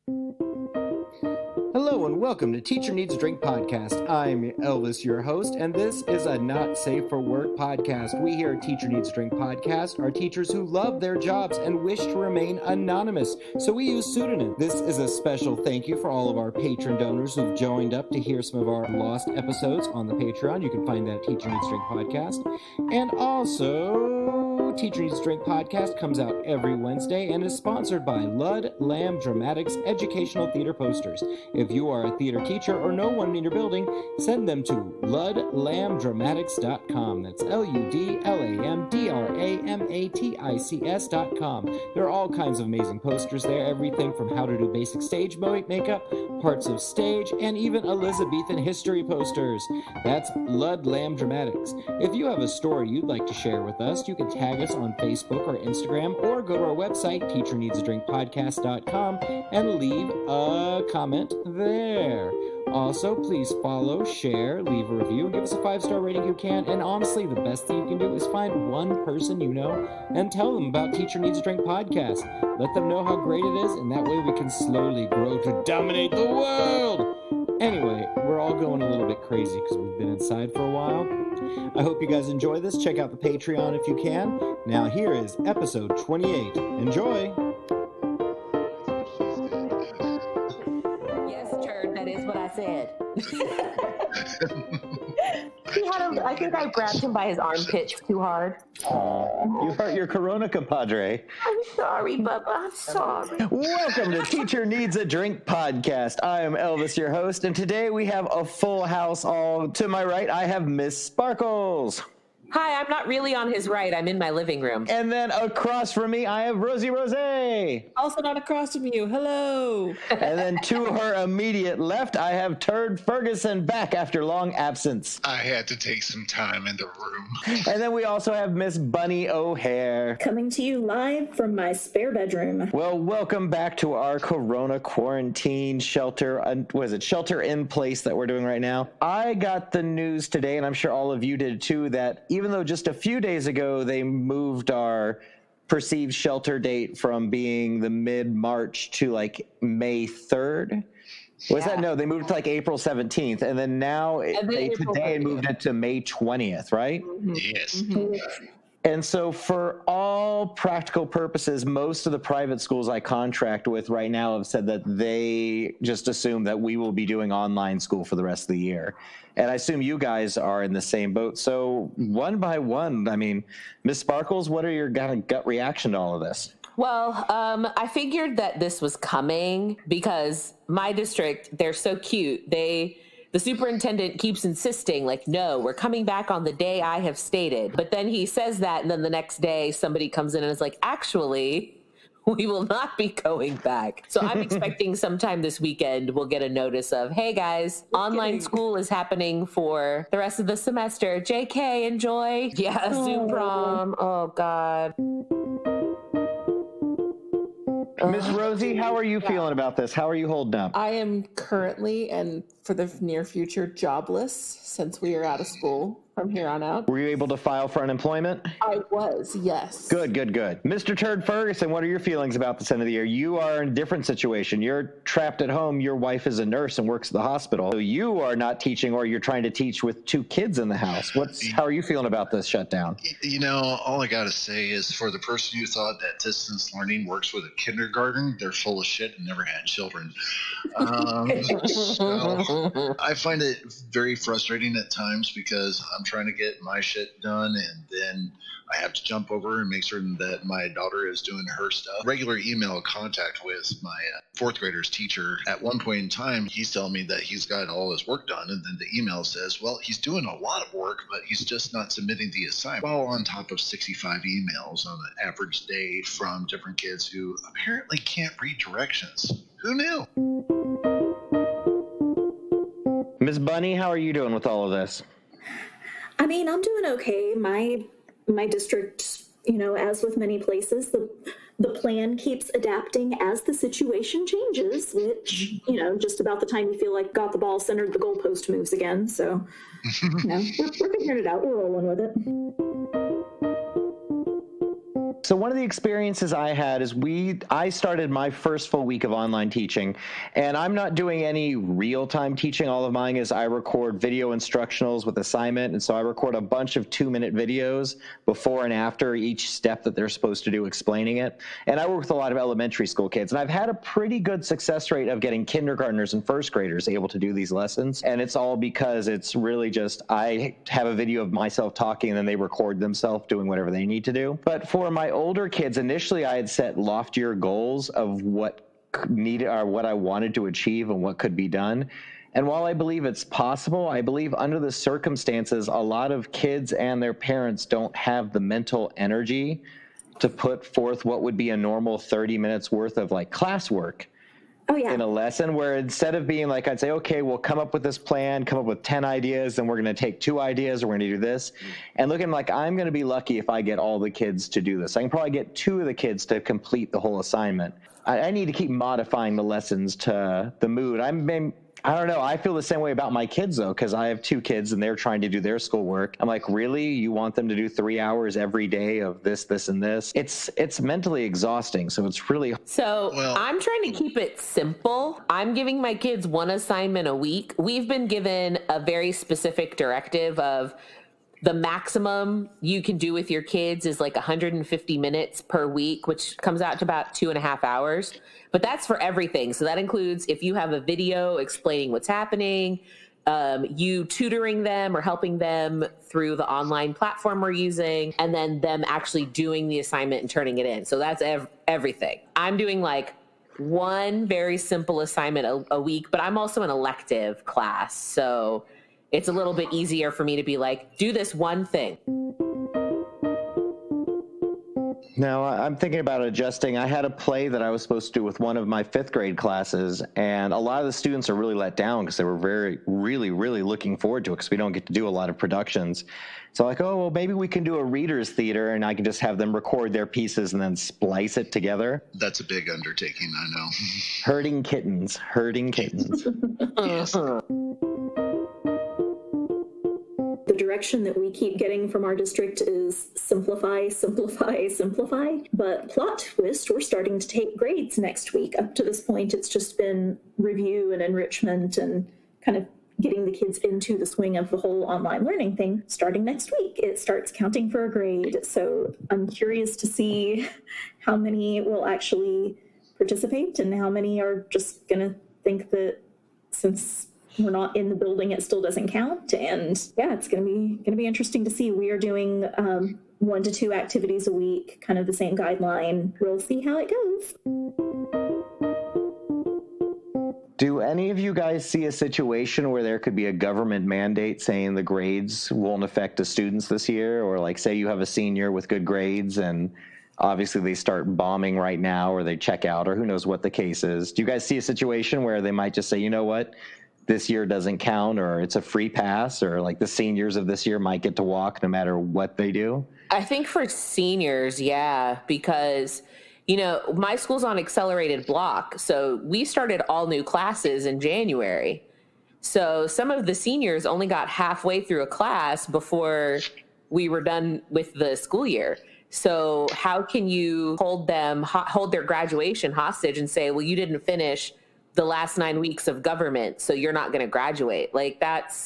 Hello and welcome to Teacher Needs a Drink podcast. I'm Elvis, your host, and this is a Not Safe for Work podcast. We here at Teacher Needs a Drink podcast are teachers who love their jobs and wish to remain anonymous, so we use pseudonyms. This is a special thank you for all of our patron donors who've joined up to hear some of our lost episodes on the Patreon. You can find that at Teacher Needs a Drink podcast. And also, Teacher Needs a Drink podcast comes out every Wednesday and is sponsored by Lud Lamb Dramatics Educational Theater Posters. If you are a theater teacher or know one in your building, send them to ludlamdramatics.com. That's LUDLAMDRAMATICS.com. There are all kinds of amazing posters there, everything from how to do basic stage makeup, parts of stage, and even Elizabethan history posters. That's Lud Lamb Dramatics. If you have a story you'd like to share with us, you can tag us on Facebook or Instagram, or go to our website, teacherneedsdrinkpodcast.com, and leave a comment there. Also, please follow, share, leave a review, and give us a 5-star rating if you can. And honestly, the best thing you can do is find one person you know and tell them about Teacher Needs a Drink podcast. Let them know how great it is, and that way we can slowly grow to dominate the world. Anyway, we're all going a little bit crazy because we've been inside for a while. I hope you guys enjoy this. Check out the Patreon if you can. Now here is episode 28. Enjoy! I said. I think I grabbed him by his armpit too hard. You hurt your Corona compadre. I'm sorry, Bubba. I'm sorry. Welcome to Teacher Needs a Drink podcast. I am Elvis, your host, and today we have a full house. All to my right, I have Miss Sparkles. Hi, I'm not really on his right. I'm in my living room. And then across from me, I have Rosie Rose. Also not across from you. Hello. And then to her immediate left, I have Turd Ferguson back after long absence. I had to take some time in the room. And then we also have Miss Bunny O'Hare. Coming to you live from my spare bedroom. Well, welcome back to our Corona quarantine shelter in place that we're doing right now. I got the news today, and I'm sure all of you did too, that even though just a few days ago they moved our perceived shelter date from being the mid-March to like May 3rd. Was that? No, they moved it to like April 17th. And then now today moved it to May 20th, right? Mm-hmm. Yes. Mm-hmm. And so for all practical purposes, most of the private schools I contract with right now have said that they just assume that we will be doing online school for the rest of the year. And I assume you guys are in the same boat. So one by one, I mean, Ms. Sparkles, what are your gut reaction to all of this? Well, I figured that this was coming because my district, they're so cute. The superintendent keeps insisting, like, no, we're coming back on the day I have stated. But then he says that, and then the next day somebody comes in and is like, actually, we will not be going back. So I'm expecting sometime this weekend we'll get a notice of, hey guys, online school is happening for the rest of the semester. JK, enjoy. Yeah, Zoom prom. Oh, God. Miss Rosie, how are you feeling about this? How are you holding up? I am currently and for the near future jobless since we are out of school from here on out. Were you able to file for unemployment? I was, yes. Good. Mr. Turd Ferguson, what are your feelings about this end of the year? You are in a different situation. You're trapped at home. Your wife is a nurse and works at the hospital. So you are not teaching, or you're trying to teach with 2 kids in the house. How are you feeling about this shutdown? You know, all I got to say is for the person who thought that distance learning works with a kindergarten, they're full of shit and never had children. So I find it very frustrating at times because I'm trying to get my shit done, and then I have to jump over and make certain that my daughter is doing her stuff. Regular email contact with my 4th grader's teacher. At one point in time, he's telling me that he's got all his work done, and then the email says, well, he's doing a lot of work, but he's just not submitting the assignment. Well, on top of 65 emails on an average day from different kids who apparently can't read directions. Who knew? Ms. Bunny, how are you doing with all of this? I mean, I'm doing okay. My district, as with many places, the plan keeps adapting as the situation changes, which, just about the time you feel like got the ball centered, the goalpost moves again. So, we're figuring it out. We're rolling with it. So one of the experiences I had is I started my first full week of online teaching, and I'm not doing any real-time teaching. All of mine is I record video instructionals with assignment, and so I record a bunch of 2-minute videos before and after each step that they're supposed to do explaining it. And I work with a lot of elementary school kids, and I've had a pretty good success rate of getting kindergartners and first graders able to do these lessons. And it's all because it's really just I have a video of myself talking, and then they record themselves doing whatever they need to do. But for my older kids, initially I had set loftier goals of what needed or what I wanted to achieve and what could be done. And while I believe it's possible, I believe under the circumstances, a lot of kids and their parents don't have the mental energy to put forth what would be a normal 30 minutes worth of like classwork. Oh, yeah. In a lesson, where instead of being like, I'd say, okay, we'll come up with this plan, come up with 10 ideas, then we're going to take 2 ideas, we're going to do this. And looking like I'm going to be lucky if I get all the kids to do this. I can probably get 2 of the kids to complete the whole assignment. I need to keep modifying the lessons to the mood. I don't know. I feel the same way about my kids, though, because I have 2 kids and they're trying to do their schoolwork. I'm like, really? You want them to do 3 hours every day of this, this, and this? It's mentally exhausting. So it's really. So I'm trying to keep it simple. I'm giving my kids 1 assignment a week. We've been given a very specific directive of the maximum you can do with your kids is like 150 minutes per week, which comes out to about 2.5 hours. But that's for everything. So that includes if you have a video explaining what's happening, you tutoring them or helping them through the online platform we're using, and then them actually doing the assignment and turning it in. So that's everything. I'm doing like 1 very simple assignment a week, but I'm also an elective class. So it's a little bit easier for me to be like, do this one thing. No, I'm thinking about adjusting. I had a play that I was supposed to do with one of my 5th grade classes, and a lot of the students are really let down because they were really looking forward to it because we don't get to do a lot of productions. So like, oh, well, maybe we can do a reader's theater, and I can just have them record their pieces and then splice it together. That's a big undertaking, I know. Herding kittens. Yes. The direction that we keep getting from our district is simplify. But plot twist, we're starting to take grades next week. Up to this point, it's just been review and enrichment and kind of getting the kids into the swing of the whole online learning thing. Starting next week, it starts counting for a grade. So I'm curious to see how many will actually participate and how many are just going to think that since we're not in the building, it still doesn't count. And yeah, it's going to be interesting to see. We are doing 1 to 2 activities a week, kind of the same guideline. We'll see how it goes. Do any of you guys see a situation where there could be a government mandate saying the grades won't affect the students this year? Or like say you have a senior with good grades and obviously they start bombing right now or they check out or who knows what the case is. Do you guys see a situation where they might just say, you know what? This year doesn't count, or it's a free pass, or like the seniors of this year might get to walk no matter what they do? I think for seniors, yeah, because, you know, my school's on accelerated block. So we started all new classes in January. So some of the seniors only got halfway through a class before we were done with the school year. So how can you hold their graduation hostage and say, well, you didn't finish the last 9 weeks of government, so you're not going to graduate? Like that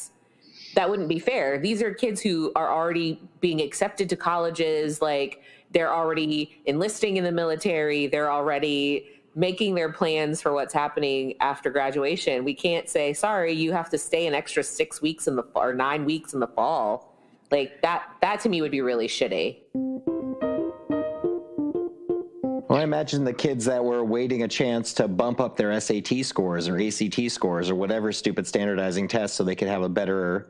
wouldn't be fair. These are kids who are already being accepted to colleges. Like they're already enlisting in the military. They're already making their plans for what's happening after graduation. We can't say, sorry, you have to stay an extra 6 weeks or 9 weeks in the fall. Like that to me would be really shitty. Well, I imagine the kids that were waiting a chance to bump up their SAT scores or ACT scores or whatever stupid standardizing test so they could have a better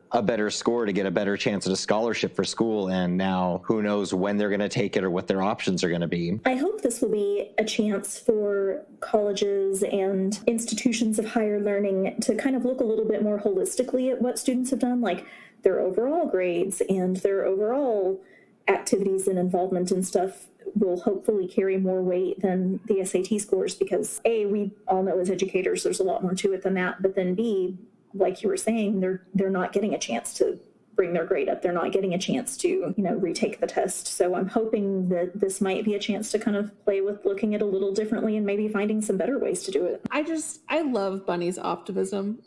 score to get a better chance at a scholarship for school. And now who knows when they're going to take it or what their options are going to be. I hope this will be a chance for colleges and institutions of higher learning to kind of look a little bit more holistically at what students have done, like their overall grades and their overall activities and involvement and stuff will hopefully carry more weight than the SAT scores, because A, we all know as educators there's a lot more to it than that, but then B, like you were saying, they're not getting a chance to bring their grade up. They're not getting a chance to, retake the test. So I'm hoping that this might be a chance to kind of play with looking at it a little differently and maybe finding some better ways to do it. I love Bunny's optimism.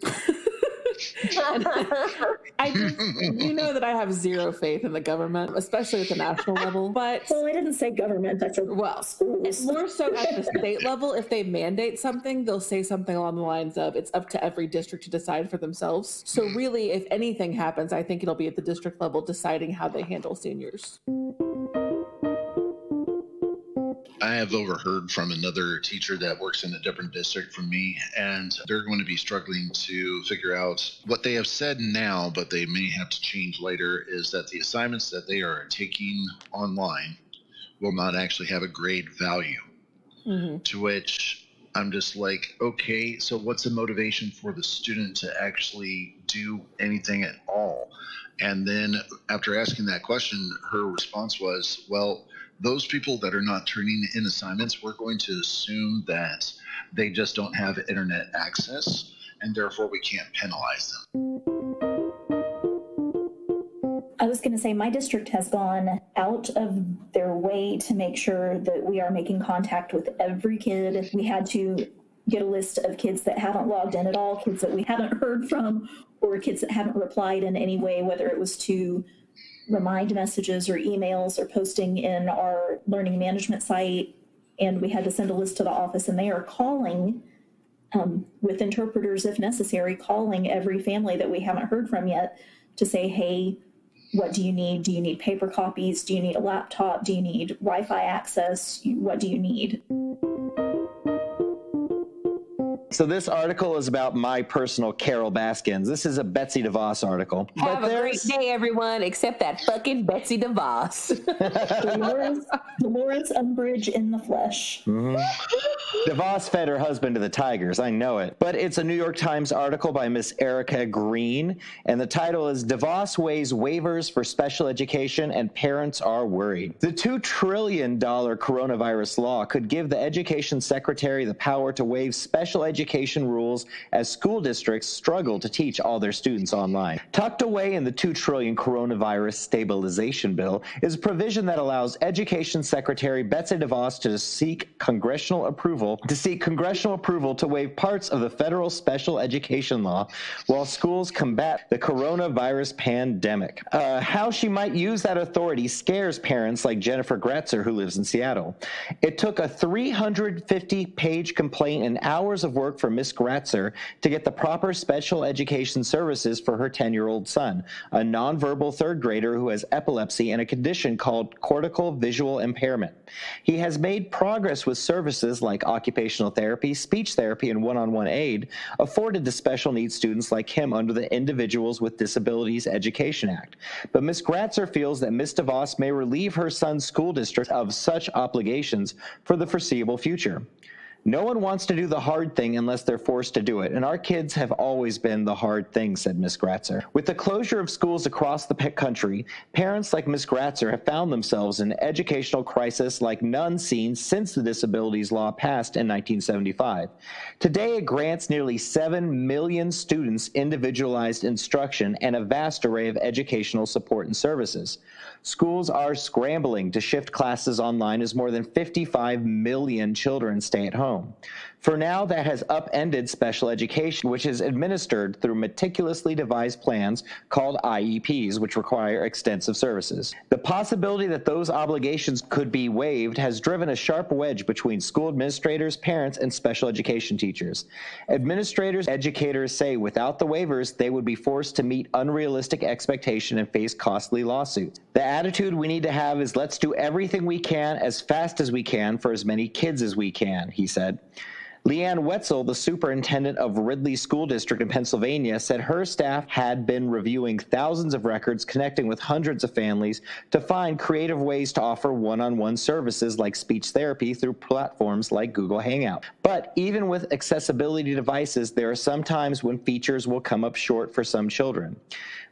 I that I have zero faith in the government, especially at the national level. But I didn't say government. I said schools. It's more so at the state level. If they mandate something, they'll say something along the lines of it's up to every district to decide for themselves. So really, if anything happens, I think it'll be at the district level deciding how they handle seniors. I have overheard from another teacher that works in a different district from me, and they're going to be struggling to figure out what they have said now, but they may have to change later, is that the assignments that they are taking online will not actually have a grade value. Mm-hmm. To which I'm just like, okay, so what's the motivation for the student to actually do anything at all? And then after asking that question, her response was, well, those people that are not turning in assignments, we're going to assume that they just don't have internet access, and therefore we can't penalize them. I was going to say, my district has gone out of their way to make sure that we are making contact with every kid. We had to get a list of kids that haven't logged in at all, kids that we haven't heard from, or kids that haven't replied in any way, whether it was to remind messages or emails or posting in our learning management site. And we had to send a list to the office, and they are calling with interpreters if necessary, calling every family that we haven't heard from yet to say, hey, what do you need? Do you need paper copies? Do you need a laptop? Do you need Wi-Fi access? What do you need? So this article is about my personal Carol Baskins. This is a Betsy DeVos article. Have a great day, everyone, except that fucking Betsy DeVos. Dolores Umbridge in the flesh. Mm-hmm. DeVos fed her husband to the tigers. I know it. But it's a New York Times article by Miss Erica Green, and the title is DeVos Weighs Waivers for Special Education and Parents Are Worried. The $2 trillion coronavirus law could give the Education Secretary the power to waive special education rules as school districts struggle to teach all their students online. Tucked away in the $2 trillion coronavirus stabilization bill is a provision that allows Education Secretary Betsy DeVos to seek congressional approval to waive parts of the federal special education law while schools combat the coronavirus pandemic. How she might use that authority scares parents like Jennifer Gretzer, who lives in Seattle. It took a 350-page complaint and hours of work for Miss Gretzer to get the proper special education services for her 10-year-old son, a nonverbal third grader who has epilepsy and a condition called cortical visual impairment. He has made progress with services like occupational therapy, speech therapy, and one-on-one aid afforded to special needs students like him under the Individuals with Disabilities Education Act. But Ms. Gretzer feels that Ms. DeVos may relieve her son's school district of such obligations for the foreseeable future. No one wants to do the hard thing unless they're forced to do it, and our kids have always been the hard thing, said Ms. Gretzer. With the closure of schools across the country, parents like Ms. Gretzer have found themselves in an educational crisis like none seen since the disabilities law passed in 1975. Today, it grants nearly 7 million students individualized instruction and a vast array of educational support and services. Schools are scrambling to shift classes online as more than 55 million children stay at home. For now, that has upended special education, which is administered through meticulously devised plans called IEPs, which require extensive services. The possibility that those obligations could be waived has driven a sharp wedge between school administrators, parents, and special education teachers. Administrators, educators say without the waivers, they would be forced to meet unrealistic expectation and face costly lawsuits. The attitude we need to have is let's do everything we can as fast as we can for as many kids as we can, he said. Leanne Wetzel, the superintendent of Ridley School District in Pennsylvania, said her staff had been reviewing thousands of records, connecting with hundreds of families to find creative ways to offer one-on-one services like speech therapy through platforms like Google Hangout. But even with accessibility devices, there are some times when features will come up short for some children.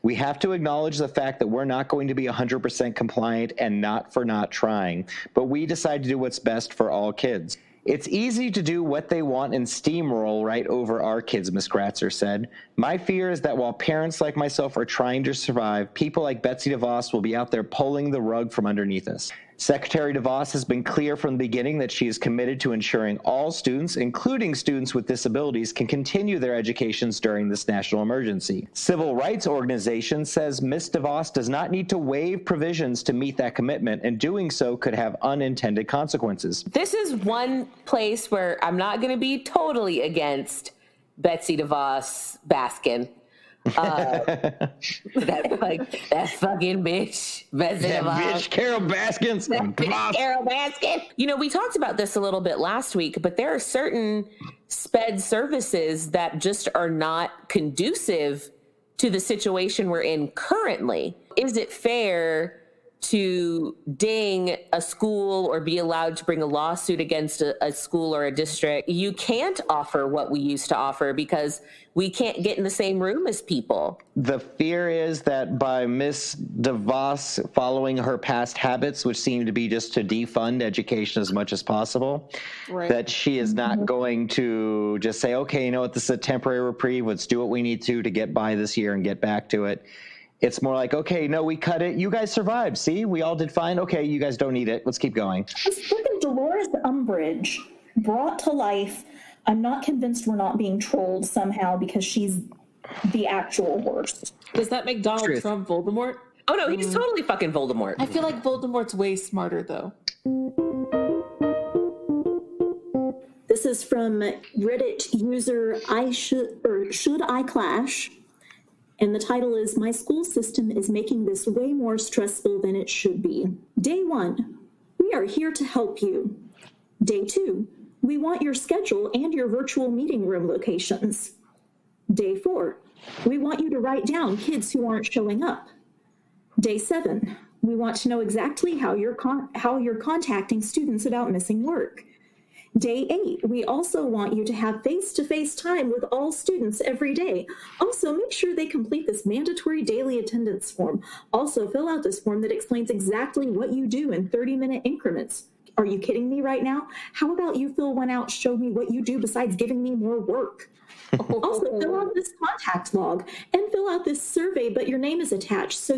We have to acknowledge the fact that we're not going to be 100% compliant and not for not trying, but we decide to do what's best for all kids. It's easy to do what they want and steamroll right over our kids, Ms. Gratzer said. My fear is that while parents like myself are trying to survive, people like Betsy DeVos will be out there pulling the rug from underneath us. Secretary DeVos has been clear from the beginning that she is committed to ensuring all students, including students with disabilities, can continue their educations during this national emergency. Civil rights organization says Ms. DeVos does not need to waive provisions to meet that commitment, and doing so could have unintended consequences. This is one place where I'm not going to be totally against Betsy DeVos Baskin. That fucking bitch, Betsy DeVos. Bitch, Carol Baskins. Carol Baskin. You know, we talked about this a little bit last week, but there are certain SpEd services that just are not conducive to the situation we're in currently. Is it fair to ding a school or be allowed to bring a lawsuit against a school or a district? You can't offer what we used to offer because we can't get in the same room as people. The fear is that by Ms. DeVos following her past habits, which seem to be just to defund education as much as possible, that she is not going to just say, okay, you know what, this is a temporary reprieve. Let's do what we need to get by this year and get back to it. It's more like, okay, no, we cut it. You guys survived. See, we all did fine. Okay, you guys don't need it. Let's keep going. Freaking Dolores Umbridge brought to life. I'm not convinced we're not being trolled somehow because she's the actual worst. Does that make Donald Trump Voldemort? Oh, no, he's totally fucking Voldemort. I feel like Voldemort's way smarter, though. This is from Reddit user Should I Clash? And the title is, My school system is making this way more stressful than it should be. Day 1, we are here to help you. Day 2, we want your schedule and your virtual meeting room locations. Day 4, we want you to write down kids who aren't showing up. Day 7, we want to know exactly how you're contacting students about missing work. Day 8, we also want you to have face-to-face time with all students every day. Also, make sure they complete this mandatory daily attendance form. Also, fill out this form that explains exactly what you do in 30-minute increments. Are you kidding me right now? How about you fill one out, show me what you do besides giving me more work? Also, fill out this contact log and fill out this survey, but your name is attached. So,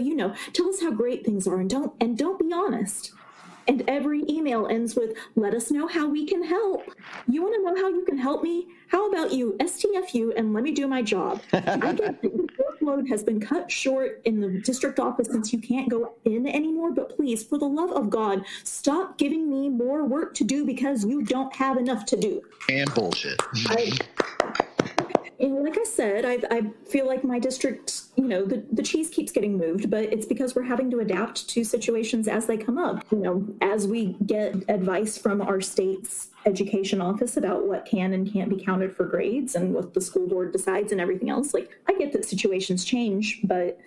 tell us how great things are and don't be honest. And every email ends with, let us know how we can help. You want to know how you can help me? How about you STFU and let me do my job? I get that the workload has been cut short in the district office since you can't go in anymore, but please, for the love of God, stop giving me more work to do because you don't have enough to do. And bullshit. And like I said, I feel like my district, the cheese keeps getting moved, but it's because we're having to adapt to situations as they come up. As we get advice from our state's education office about what can and can't be counted for grades and what the school board decides and everything else. Like, I get that situations change, but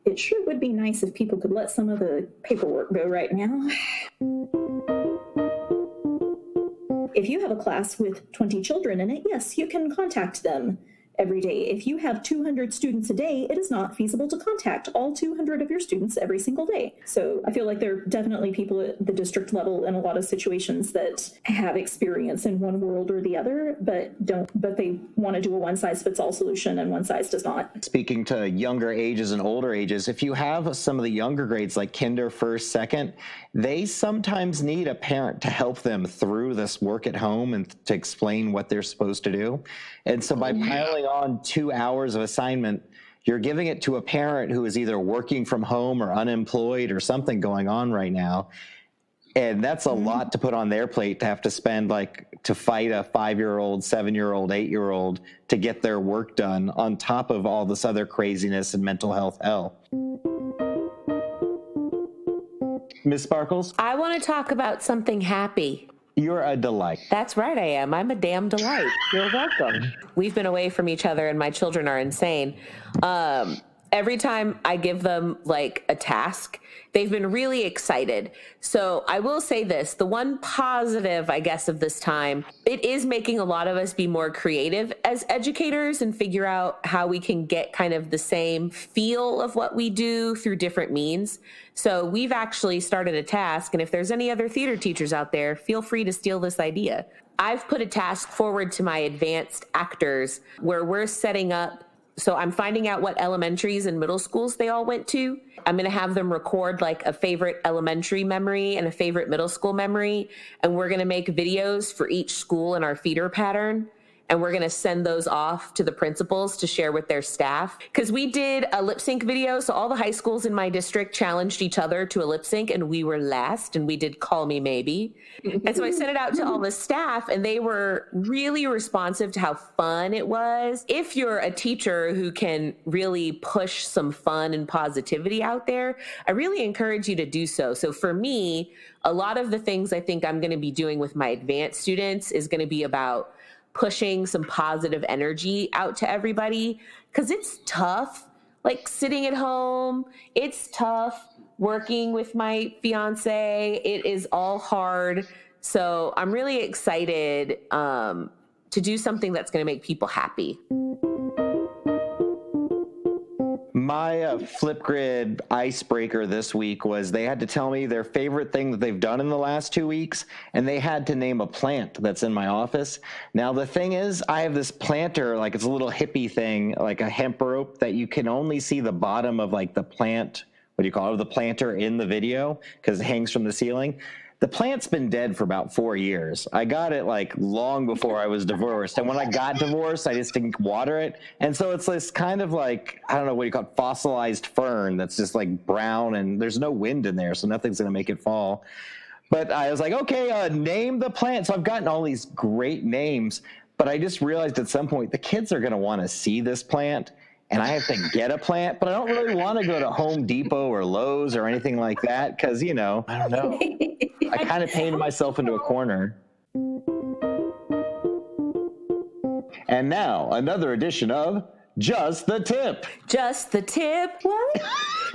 it sure would be nice if people could let some of the paperwork go right now. If you have a class with 20 children in it, yes, you can contact them every day. If you have 200 students a day, it is not feasible to contact all 200 of your students every single day. So I feel like there are definitely people at the district level in a lot of situations that have experience in one world or the other, but they want to do a one-size-fits-all solution, and one size does not. Speaking to younger ages and older ages, if you have some of the younger grades like kinder, first, second, they sometimes need a parent to help them through this work at home and to explain what they're supposed to do. And so by piling on 2 hours of assignment, you're giving it to a parent who is either working from home or unemployed or something going on right now. And that's a lot to put on their plate to have to spend, to fight a 5-year-old, 7-year-old, 8-year-old to get their work done on top of all this other craziness and mental health hell. Ms. Sparkles? I want to talk about something happy. You're a delight. That's right, I am. I'm a damn delight. You're welcome. We've been away from each other, and my children are insane. Every time I give them a task, they've been really excited. So I will say this, the one positive, I guess, of this time, it is making a lot of us be more creative as educators and figure out how we can get kind of the same feel of what we do through different means. So we've actually started a task, and if there's any other theater teachers out there, feel free to steal this idea. I've put a task forward to my advanced actors where we're setting up. So I'm finding out what elementaries and middle schools they all went to. I'm going to have them record like a favorite elementary memory and a favorite middle school memory. And we're going to make videos for each school in our feeder pattern. And we're going to send those off to the principals to share with their staff. Because we did a lip sync video. So all the high schools in my district challenged each other to a lip sync, and we were last, and we did Call Me Maybe. And so I sent it out to all the staff, and they were really responsive to how fun it was. If you're a teacher who can really push some fun and positivity out there, I really encourage you to do so. So for me, a lot of the things I think I'm going to be doing with my advanced students is going to be about pushing some positive energy out to everybody, because it's tough, like sitting at home. It's tough working with my fiance. It is all hard. So I'm really excited to do something that's going to make people happy. My Flipgrid icebreaker this week was they had to tell me their favorite thing that they've done in the last 2 weeks, and they had to name a plant that's in my office. Now, the thing is, I have this planter, like it's a little hippie thing, like a hemp rope that you can only see the bottom of like the plant, what do you call it, the planter in the video, because it hangs from the ceiling. The plant's been dead for about 4 years. I got it like long before I was divorced. And when I got divorced, I just didn't water it. And so it's this kind of like, I don't know what you call it, fossilized fern that's just like brown, and there's no wind in there, so nothing's going to make it fall. But I was like, okay, name the plant. So I've gotten all these great names, but I just realized at some point the kids are going to want to see this plant. And I have to get a plant, but I don't really want to go to Home Depot or Lowe's or anything like that because, you know, I don't know. I kind of painted myself into a corner. And now, another edition of Just the Tip. Just the tip. What?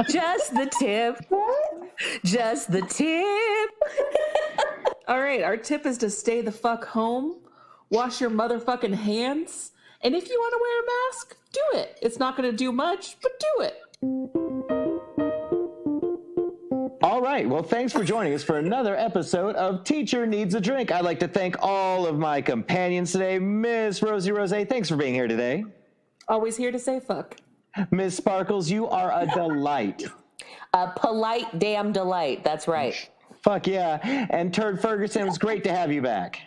Just the tip. What? Just the tip. All right, our tip is to stay the fuck home, wash your motherfucking hands, and if you want to wear a mask, do it. It's not going to do much, but do it. All right. Well, thanks for joining us for another episode of Teacher Needs a Drink. I'd like to thank all of my companions today. Miss Rosie Rose, thanks for being here today. Always here to say fuck. Miss Sparkles, you are a delight. A polite damn delight. That's right. Fuck yeah. And Turd Ferguson, it was great to have you back.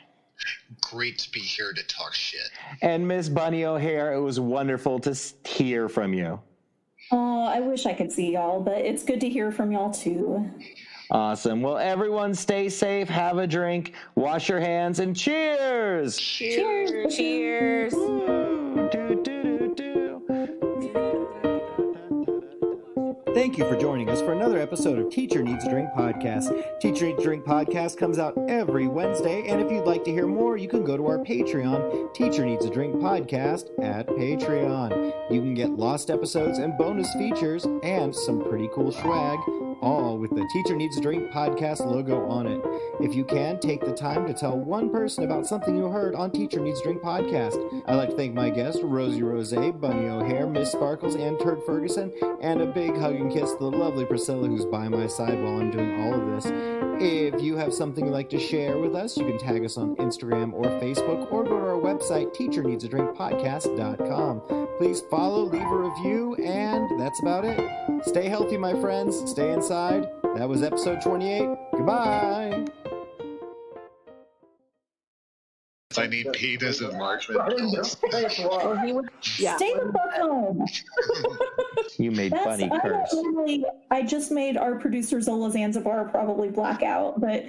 Great to be here to talk shit. And Miss Bunny O'Hare, it was wonderful to hear from you. Oh, I wish I could see y'all, but it's good to hear from y'all too. Awesome. Well, everyone stay safe, have a drink, wash your hands, and cheers! Cheers. Cheers. Woo. Do, do, do, do. Thank you for joining us for another episode of Teacher Needs a Drink Podcast. Teacher Needs a Drink Podcast comes out every Wednesday, and if you'd like to hear more, you can go to our Patreon, Teacher Needs a Drink Podcast at Patreon. You can get lost episodes and bonus features and some pretty cool swag, all with the Teacher Needs a Drink Podcast logo on it. If you can, take the time to tell one person about something you heard on Teacher Needs a Drink Podcast. I'd like to thank my guests, Rosie Rose, Bunny O'Hare, Miss Sparkles, and Turd Ferguson, and a big hug and kiss to the lovely Priscilla who's by my side while I'm doing all of this. If you have something you'd like to share with us, you can tag us on Instagram or Facebook, or go to our website, teacherneedsadrinkpodcast.com. Please follow, leave a review, and that's about it. Stay healthy, my friends. Stay inside. That was episode 28. Goodbye. I need penis enlargement. Yeah. Stay the fuck home. You made Bunny curse. I just made our producer Zola Zanzibar probably black out, but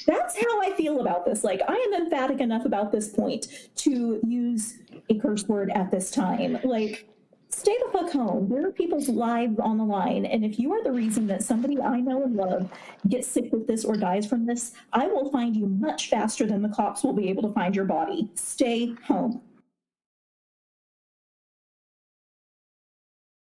that's how I feel about this. Like, I am emphatic enough about this point to use a curse word at this time. Like, stay the fuck home. There are people's lives on the line, and if you are the reason that somebody I know and love gets sick with this or dies from this, I will find you much faster than the cops will be able to find your body. Stay home.